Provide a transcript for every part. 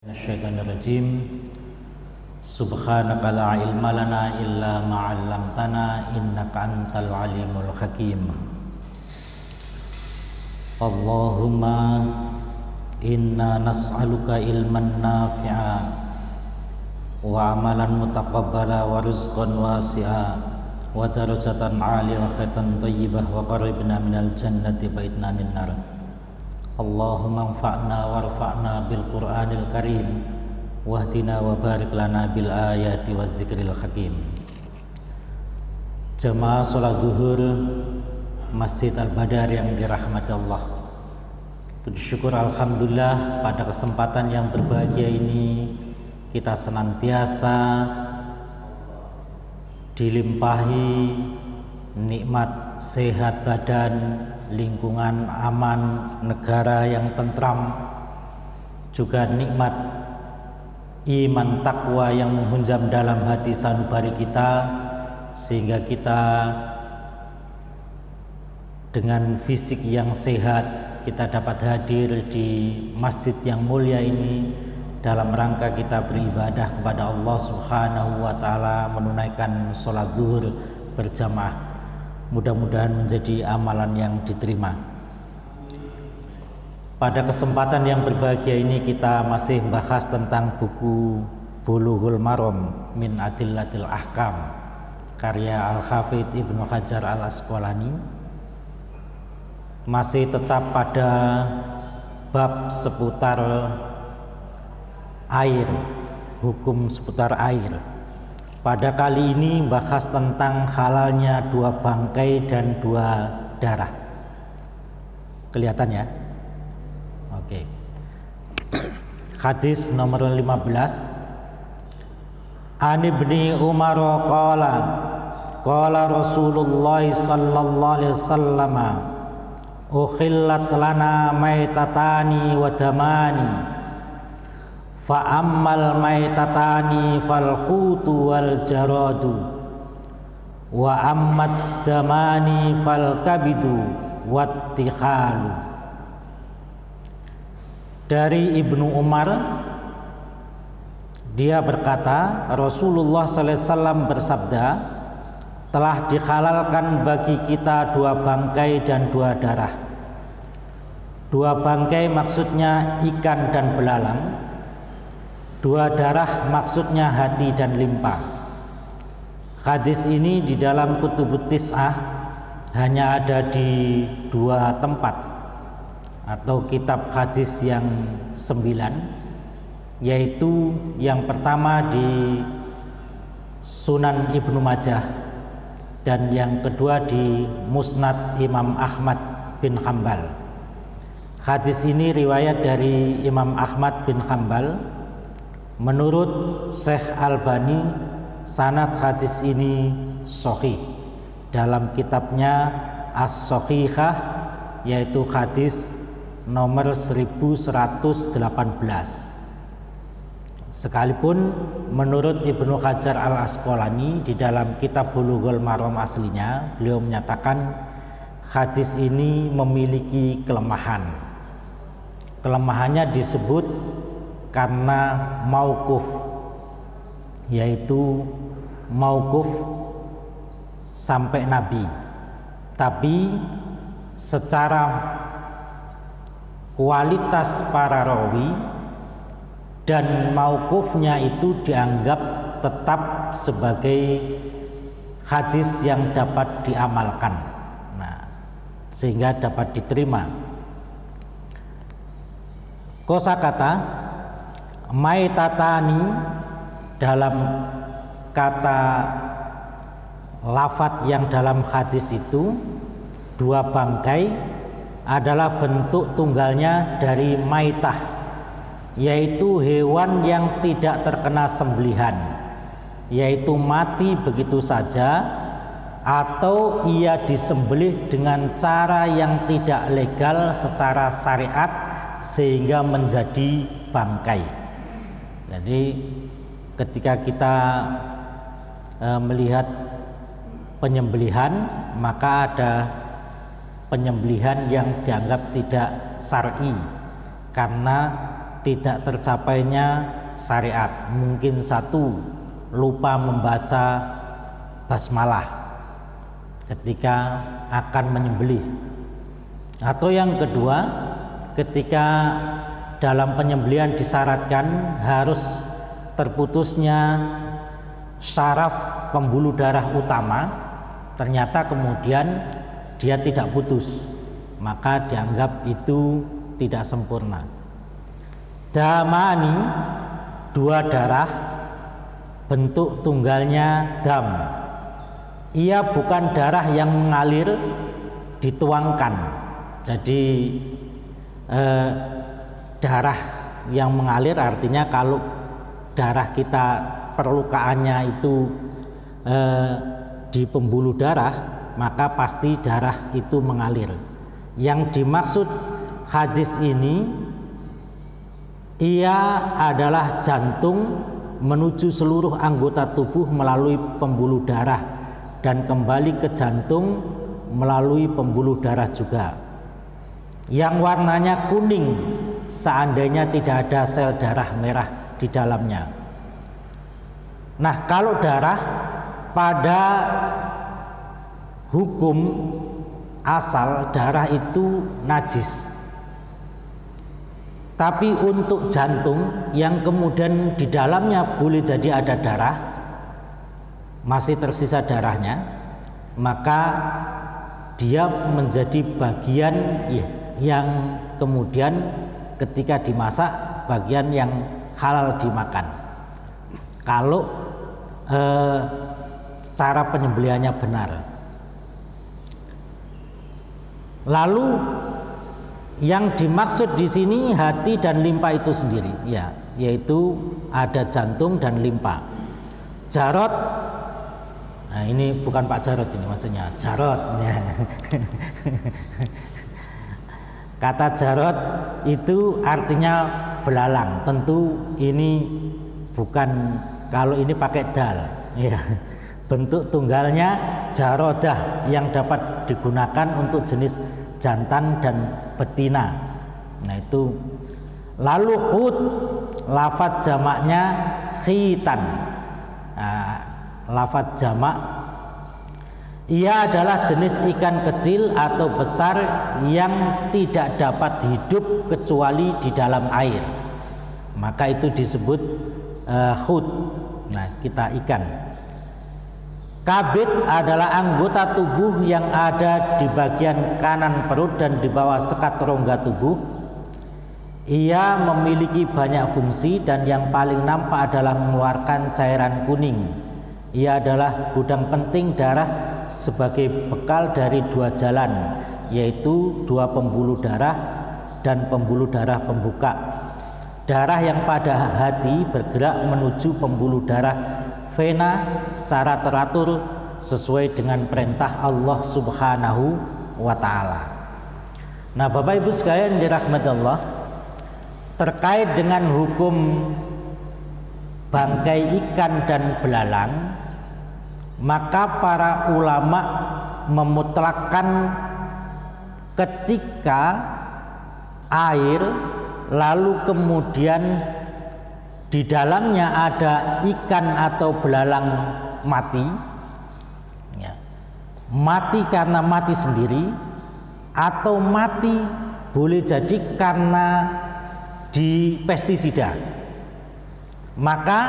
Asyaitonirrajim. Subhanaka la ilma lana illa ma 'allamtana innaka antal alimul hakim. Allahumma inna nas'aluka ilman nafi'a wa amalan mutaqabbala wa rizqan wasi'a wa darajatan 'aliyah wa khaitan thayyibah wa qarribna minal jannati baitna minan nar. Allahumma anfa'na warfa'na bil Qur'anil Karim wahdina wa barik lana bil ayati waz zikril hakim. Jamaah salat zuhur Masjid Al-Badar yang dirahmati Allah. Puji syukur alhamdulillah pada kesempatan yang berbahagia ini kita senantiasa dilimpahi nikmat sehat badan, lingkungan aman, negara yang tentram, juga nikmat iman takwa yang menghunjam dalam hati sanubari kita, sehingga kita dengan fisik yang sehat kita dapat hadir di masjid yang mulia ini dalam rangka kita beribadah kepada Allah Subhanahu wa taala, menunaikan sholat zuhur berjamaah. Mudah-mudahan menjadi amalan yang diterima. Pada kesempatan yang berbahagia ini kita masih membahas tentang buku Bulughul Maram min Adillatil Ahkam karya Al-Hafidz Ibnu Hajar Al-Asqalani. Masih tetap pada bab seputar air, hukum seputar air. Pada kali ini bahas tentang halalnya dua bangkai dan dua darah. Kelihatan ya? Oke. Hadis nomor 15. An Ibni Umar qala Rasulullah sallallahu alaihi wasallam ukhillat lana maitatani wa damani fa ammal maitatani fal khutu wal jaradu wa ammat damani fal kabidu wat tikhalu. Dari Ibnu Umar, dia berkata, Rasulullah sallallahu alaihi wasallam bersabda, telah dihalalkan bagi kita dua bangkai dan dua darah. Dua bangkai maksudnya ikan dan belalang. Dua darah maksudnya hati dan limpa. Hadis ini di dalam Kutubut Tis'ah hanya ada di dua tempat atau kitab hadis yang 9, yaitu yang pertama di Sunan Ibnu Majah dan yang kedua di Musnad Imam Ahmad bin Hanbal. Hadis ini riwayat dari Imam Ahmad bin Hanbal. Menurut Syekh Albani, sanad hadis ini sahih dalam kitabnya As-Sahihah, yaitu hadis nomor 1118. Sekalipun menurut Ibnu Hajar Al-Asqalani di dalam kitab Bulughul Maram aslinya, beliau menyatakan hadis ini memiliki kelemahan. Kelemahannya disebut karena mauquf, yaitu mauquf sampai Nabi, tapi secara kualitas para rawi dan mauqufnya itu dianggap tetap sebagai hadis yang dapat diamalkan, sehingga dapat diterima. Kosakata maitatani dalam kata lafadz yang dalam hadis itu dua bangkai adalah bentuk tunggalnya dari maitah, yaitu hewan yang tidak terkena sembelihan, yaitu mati begitu saja atau ia disembelih dengan cara yang tidak legal secara syariat sehingga menjadi bangkai. Jadi ketika kita melihat penyembelihan, maka ada penyembelihan yang dianggap tidak syar'i karena tidak tercapainya syariat. Mungkin satu, lupa membaca basmalah ketika akan menyembelih, atau yang kedua, ketika dalam penyembelihan disyaratkan harus terputusnya syaraf pembuluh darah utama, ternyata kemudian dia tidak putus, maka dianggap itu tidak sempurna. Damani, dua darah, bentuk tunggalnya dam. Ia bukan darah yang mengalir dituangkan. Jadi darah yang mengalir artinya kalau darah kita perlukaannya itu di pembuluh darah, maka pasti darah itu mengalir. Yang dimaksud hadis ini, ia adalah jantung menuju seluruh anggota tubuh melalui pembuluh darah dan kembali ke jantung melalui pembuluh darah juga, yang warnanya kuning seandainya tidak ada sel darah merah di dalamnya. Nah, kalau darah pada hukum asal darah itu najis. Tapi untuk jantung yang kemudian di dalamnya boleh jadi ada darah, masih tersisa darahnya, maka dia menjadi bagian yang kemudian ketika dimasak bagian yang halal dimakan. Kalau cara penyembelihannya benar. Lalu yang dimaksud di sini hati dan limpa itu sendiri, ya, yaitu ada jantung dan limpa. Jarot, nah ini bukan Pak Jarot ini maksudnya, Jarot. Ya. Kata Jarot itu artinya belalang. Tentu ini bukan, kalau ini pakai dal, ya. Bentuk tunggalnya jarodah yang dapat digunakan untuk jenis jantan dan betina. Nah itu. Lalu hut, lafadz jamaknya khitan. Nah, lafadz jamak, ia adalah jenis ikan kecil atau besar yang tidak dapat hidup kecuali di dalam air. Maka itu disebut hut. Nah, kita ikan. Kabid adalah anggota tubuh yang ada di bagian kanan perut dan di bawah sekat rongga tubuh. Ia memiliki banyak fungsi dan yang paling nampak adalah mengeluarkan cairan kuning. Ia adalah gudang penting darah sebagai bekal dari dua jalan, yaitu dua pembuluh darah dan pembuluh darah pembuka. Darah yang pada hati bergerak menuju pembuluh darah vena secara teratur sesuai dengan perintah Allah Subhanahu wa Ta'ala. Nah, Bapak Ibu sekalian dirahmati Allah, terkait dengan hukum bangkai ikan dan belalang, maka para ulama memutlakkan ketika air lalu kemudian di dalamnya ada ikan atau belalang mati, ya, mati karena mati sendiri atau mati boleh jadi karena di pestisida, maka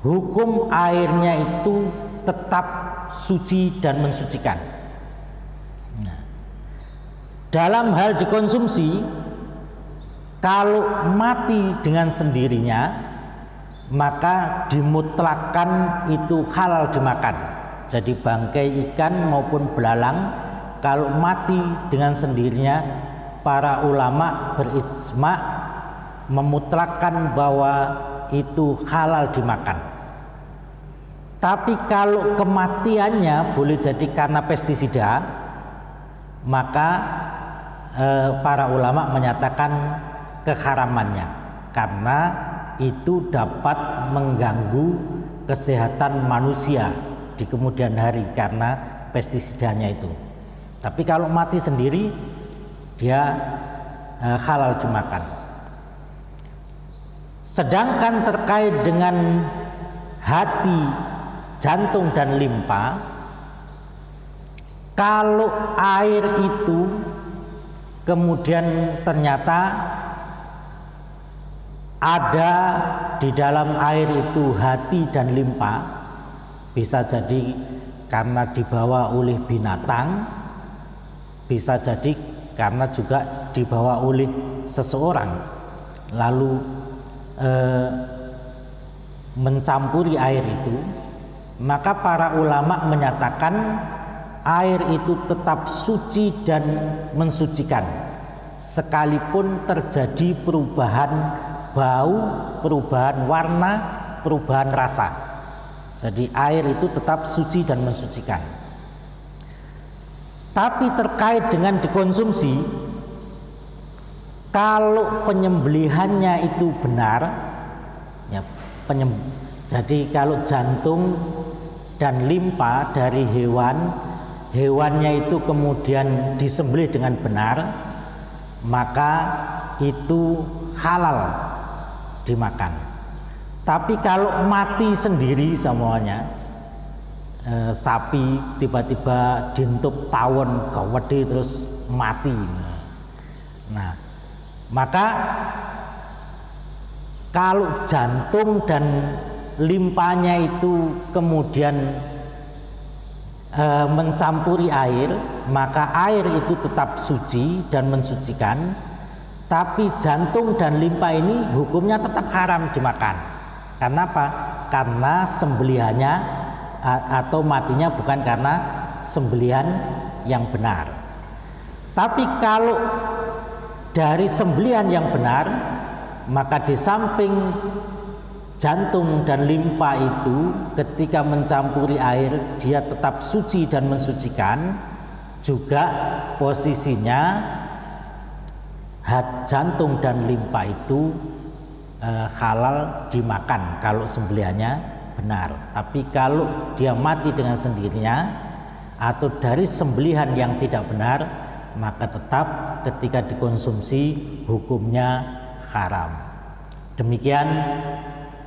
hukum airnya itu tetap suci dan mensucikan. Nah, dalam hal dikonsumsi, kalau mati dengan sendirinya, maka dimutlakkan itu halal dimakan. Jadi bangkai ikan maupun belalang kalau mati dengan sendirinya, para ulama berijma memutlakkan bahwa itu halal dimakan. Tapi kalau kematiannya boleh jadi karena pestisida, maka para ulama menyatakan keharamannya karena itu dapat mengganggu kesehatan manusia di kemudian hari karena pestisidanya itu. Tapi kalau mati sendiri dia halal dimakan. Sedangkan terkait dengan hati, jantung dan limpa, kalau air itu kemudian ternyata ada di dalam air itu hati dan limpa, bisa jadi karena dibawa oleh binatang, bisa jadi karena juga dibawa oleh seseorang lalu mencampuri air itu, maka para ulama menyatakan air itu tetap suci dan mensucikan sekalipun terjadi perubahan bau, perubahan warna, perubahan rasa. Jadi air itu tetap suci dan mensucikan. Tapi terkait dengan dikonsumsi, kalau penyembelihannya itu benar, ya, jadi kalau jantung dan limpa dari hewannya itu kemudian disembelih dengan benar, maka itu halal dimakan. Tapi kalau mati sendiri semuanya, sapi tiba-tiba dintup tawon gawede terus mati, nah maka kalau jantung dan limpanya itu kemudian mencampuri air, maka air itu tetap suci dan mensucikan. Tapi jantung dan limpa ini hukumnya tetap haram dimakan. Karena apa? Karena sembelihannya atau matinya bukan karena sembelihan yang benar. Tapi kalau dari sembelihan yang benar, maka di samping jantung dan limpa itu ketika mencampuri air dia tetap suci dan mensucikan, juga posisinya jantung dan limpa itu halal dimakan kalau sembelihannya benar. Tapi kalau dia mati dengan sendirinya atau dari sembelihan yang tidak benar, maka tetap ketika dikonsumsi hukumnya haram. Demikian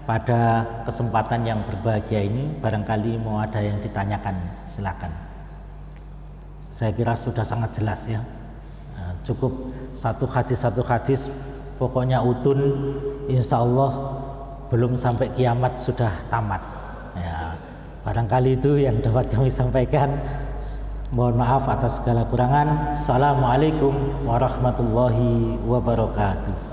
pada kesempatan yang berbahagia ini, barangkali mau ada yang ditanyakan, silakan. Saya kira sudah sangat jelas ya. Cukup satu hadis pokoknya utun, insya Allah belum sampai kiamat sudah tamat ya. Barangkali itu yang dapat kami sampaikan. Mohon maaf atas segala kurangan. Assalamualaikum warahmatullahi wabarakatuh.